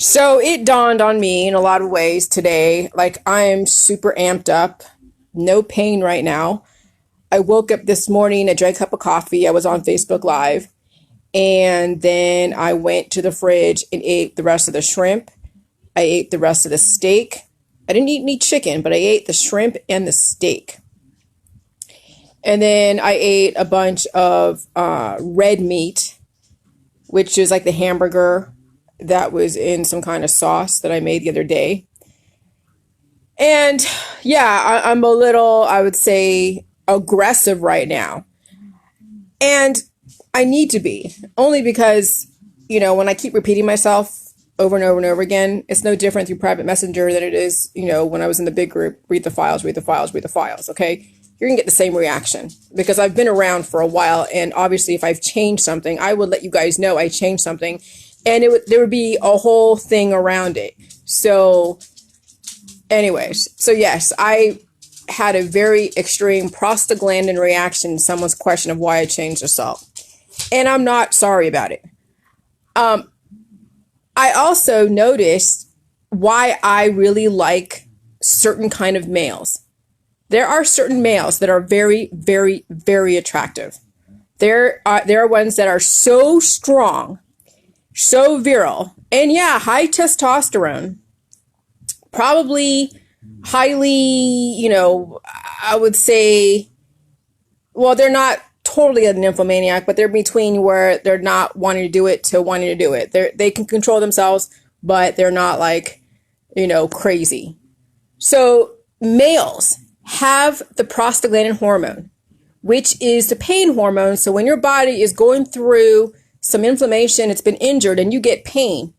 So it dawned on me in a lot of ways today. Like, I am super amped up, no pain right now. I woke up this morning, I drank a cup of coffee, I was on Facebook Live, and then I went to the fridge and ate the rest of the shrimp. I ate the rest of the steak. I didn't eat any chicken, but I ate the shrimp and the steak. And then I ate a bunch of red meat, which is like the hamburger that was in some kind of sauce that I made the other day. And yeah, I'm a little, I would say, aggressive right now. And I need to be, only because, when I keep repeating myself over and over and over again, it's no different through private messenger than it is, when I was in the big group, read the files, read the files, read the files, okay? You're going to get the same reaction because I've been around for a while. And obviously, if I've changed something, I would let you guys know I changed something. And there would be a whole thing around it. So anyways, so yes, I had a very extreme prostaglandin reaction to someone's question of why I changed the salt. And I'm not sorry about it. I also noticed why I really like certain kind of males. There are certain males that are very, very, very attractive. There are ones that are so strong, so virile, and yeah, high testosterone, probably highly, I would say, well, they're not totally a nymphomaniac, but they're between where they're not wanting to do it to wanting to do it. They can control themselves, but they're not like, crazy. So males have the prostaglandin hormone, which is the pain hormone. So when your body is going through some inflammation, it's been injured and you get pain,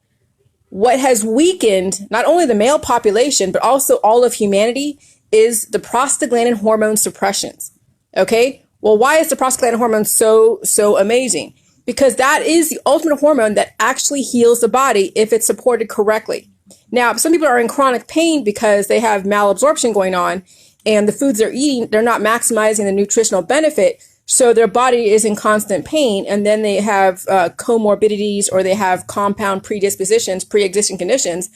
what has weakened not only the male population, but also all of humanity is the prostaglandin hormone suppressions. Okay. Well, why is the prostaglandin hormone so amazing? Because that is the ultimate hormone that actually heals the body if it's supported correctly. Now, some people are in chronic pain because they have malabsorption going on and the foods they're eating, they're not maximizing the nutritional benefit. So their body is in constant pain, and then they have comorbidities or they have compound predispositions, pre-existing conditions,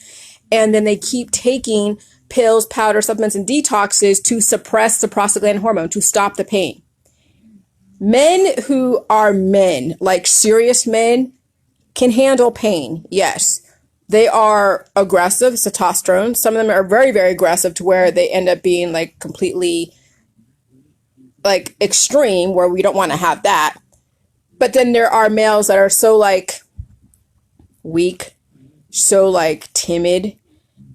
and then they keep taking pills, powder, supplements, and detoxes to suppress the prostaglandin hormone, to stop the pain. Men who are men, like serious men, can handle pain, yes. They are aggressive, testosterone. Some of them are very, very aggressive to where they end up being like completely like extreme, where we don't want to have that. But then there are males that are so like weak, so like timid,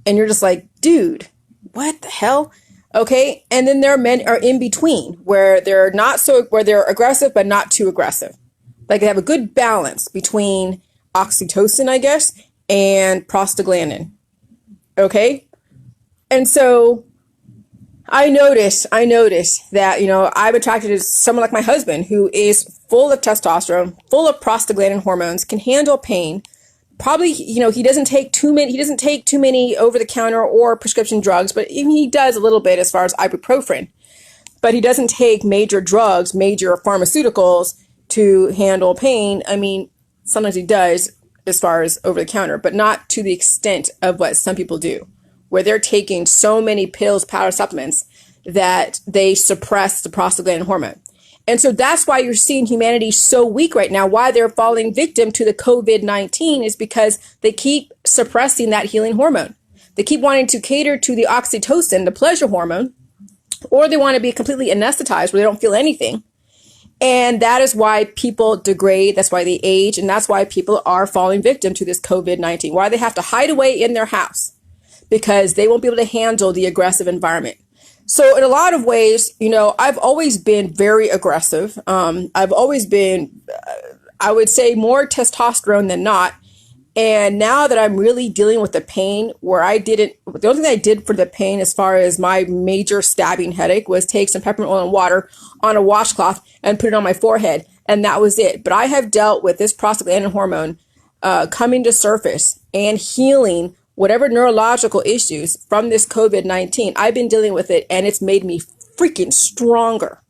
and you're just like, dude, what the hell? Okay. And then there are men are in between where where they're aggressive, but not too aggressive. Like they have a good balance between oxytocin, I guess, and prostaglandin. Okay. And so I noticed that, I'm attracted to someone like my husband who is full of testosterone, full of prostaglandin hormones, can handle pain. Probably, he doesn't take too many over the counter or prescription drugs, but he does a little bit as far as ibuprofen. But he doesn't take major drugs, major pharmaceuticals to handle pain. I mean, sometimes he does as far as over the counter, but not to the extent of what some people do, where they're taking so many pills, powder, supplements that they suppress the prostaglandin hormone. And so that's why you're seeing humanity so weak right now. Why they're falling victim to the COVID-19 is because they keep suppressing that healing hormone. They keep wanting to cater to the oxytocin, the pleasure hormone, or they want to be completely anesthetized where they don't feel anything. And that is why people degrade. That's why they age. And that's why people are falling victim to this COVID-19, why they have to hide away in their house because they won't be able to handle the aggressive environment. So in a lot of ways, I've always been very aggressive. I've always been, I would say, more testosterone than not. And now that I'm really dealing with the pain the only thing I did for the pain as far as my major stabbing headache was take some peppermint oil and water on a washcloth and put it on my forehead. And that was it. But I have dealt with this prostaglandin hormone coming to surface and healing whatever neurological issues from this COVID-19. I've been dealing with it and it's made me freaking stronger.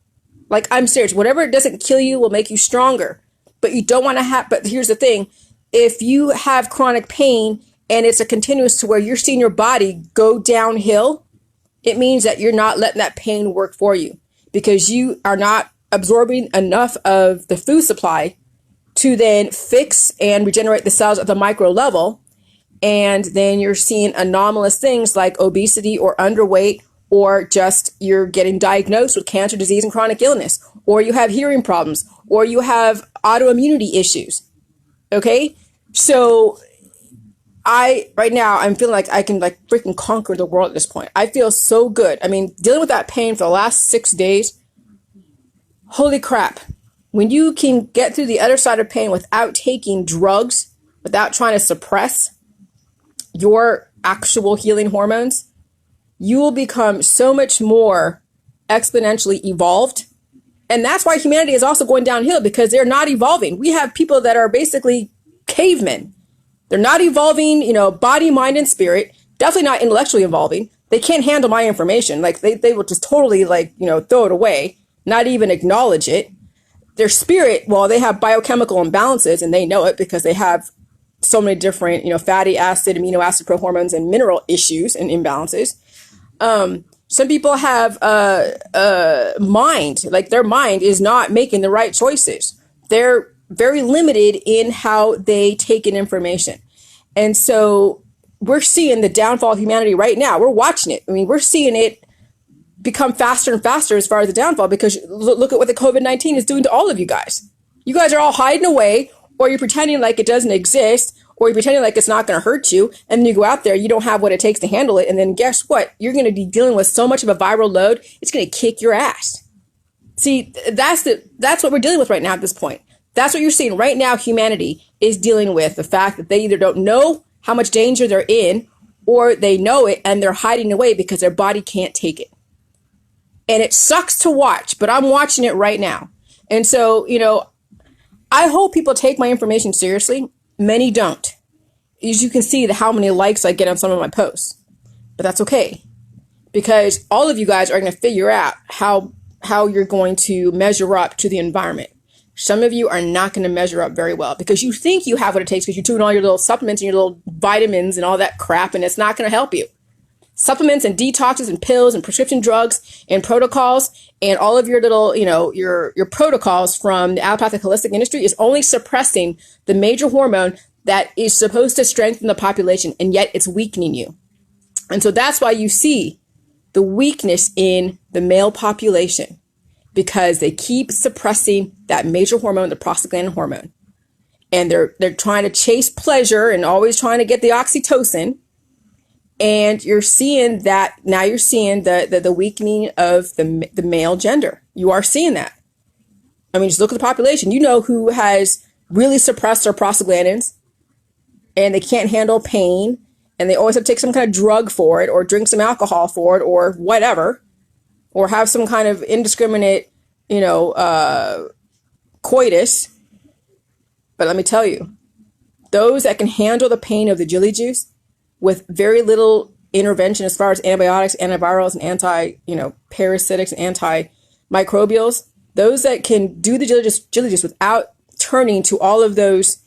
Like, I'm serious. Whatever doesn't kill you will make you stronger. But you don't want to but here's the thing. If you have chronic pain and it's a continuous to where you're seeing your body go downhill, it means that you're not letting that pain work for you because you are not absorbing enough of the food supply to then fix and regenerate the cells at the micro level. And then you're seeing anomalous things like obesity or underweight, or just you're getting diagnosed with cancer, disease, and chronic illness, or you have hearing problems, or you have autoimmunity issues. Okay? So right now, I'm feeling like I can like freaking conquer the world at this point. I feel so good. I mean, dealing with that pain for the last 6 days, holy crap. When you can get through the other side of pain without taking drugs, without trying to suppress your actual healing hormones, you will become so much more exponentially evolved. And that's why humanity is also going downhill, because they're not evolving. We have people that are basically cavemen. They're not evolving, body, mind, and spirit. Definitely not intellectually evolving. They can't handle my information. Like they will just totally throw it away, not even acknowledge it. Their spirit, well, they have biochemical imbalances, and they know it because they have so many different, fatty acid, amino acid, prohormones, and mineral issues and imbalances. Some people have mind, like their mind is not making the right choices. They're very limited in how they take in information. And so we're seeing the downfall of humanity right now. We're watching it. I mean, we're seeing it become faster and faster as far as the downfall, because look at what the COVID-19 is doing to all of you guys. You guys are all hiding away, or you're pretending like it doesn't exist, or you're pretending like it's not going to hurt you. And then you go out there, you don't have what it takes to handle it. And then guess what? You're going to be dealing with so much of a viral load, it's going to kick your ass. See, that's what we're dealing with right now at this point. That's what you're seeing right now. Humanity is dealing with the fact that they either don't know how much danger they're in, or they know it and they're hiding away because their body can't take it. And it sucks to watch, but I'm watching it right now. And so, I hope people take my information seriously. Many don't. As you can see, how many likes I get on some of my posts. But that's okay, because all of you guys are going to figure out how you're going to measure up to the environment. Some of you are not going to measure up very well because you think you have what it takes, because you're doing all your little supplements and your little vitamins and all that crap, and it's not going to help you. Supplements and detoxes and pills and prescription drugs and protocols and all of your little, your protocols from the allopathic holistic industry is only suppressing the major hormone that is supposed to strengthen the population, and yet it's weakening you. And so that's why you see the weakness in the male population, because they keep suppressing that major hormone, the prostaglandin hormone. And they're trying to chase pleasure and always trying to get the oxytocin. And you're seeing that now. You're seeing the weakening of the male gender. You are seeing that. I mean, just look at the population. You know who has really suppressed their prostaglandins, and they can't handle pain, and they always have to take some kind of drug for it, or drink some alcohol for it, or whatever, or have some kind of indiscriminate, coitus. But let me tell you, those that can handle the pain of the jelly juice with very little intervention as far as antibiotics, antivirals, and parasitics, and antimicrobials, those that can do the jelly juice without turning to all of those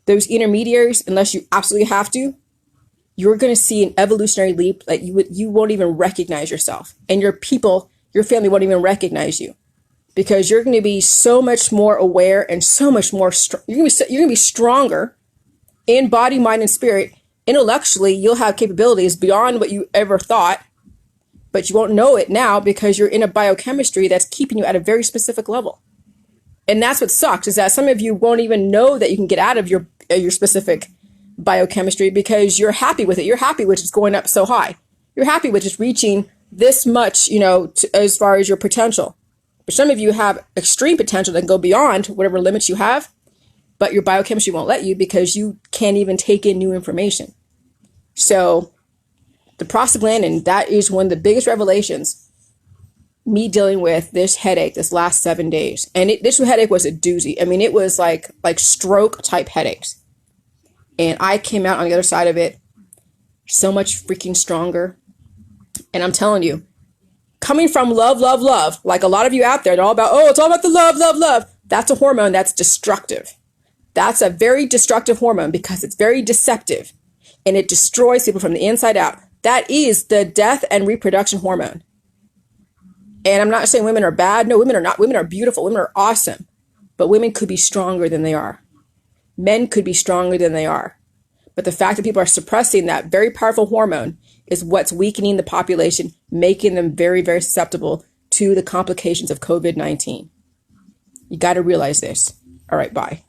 intermediaries, unless you absolutely have to, you're going to see an evolutionary leap that you won't even recognize yourself, and your family won't even recognize you, because you're going to be so much more aware and so much more you're going to be stronger in body, mind, and spirit. Intellectually, you'll have capabilities beyond what you ever thought, but you won't know it now because you're in a biochemistry that's keeping you at a very specific level. And that's what sucks, is that some of you won't even know that you can get out of your specific biochemistry because you're happy with it. You're happy with just going up so high. You're happy with just reaching this much, as far as your potential. But some of you have extreme potential that can go beyond whatever limits you have, but your biochemistry won't let you because you can't even take in new information. So the prostaglandin, that is one of the biggest revelations, me dealing with this headache this last 7 days. And this headache was a doozy. I mean, it was like stroke type headaches. And I came out on the other side of it so much freaking stronger. And I'm telling you, coming from love, like a lot of you out there, they're all about, it's all about the love. That's a hormone that's destructive. That's a very destructive hormone because it's very deceptive. and it destroys people from the inside out. That is the death and reproduction hormone. And I'm not saying women are bad. No, women are not. Women are beautiful. Women are awesome. But women could be stronger than they are. Men could be stronger than they are. But the fact that people are suppressing that very powerful hormone is what's weakening the population, making them very, very susceptible to the complications of COVID-19. You got to realize this. All right, bye.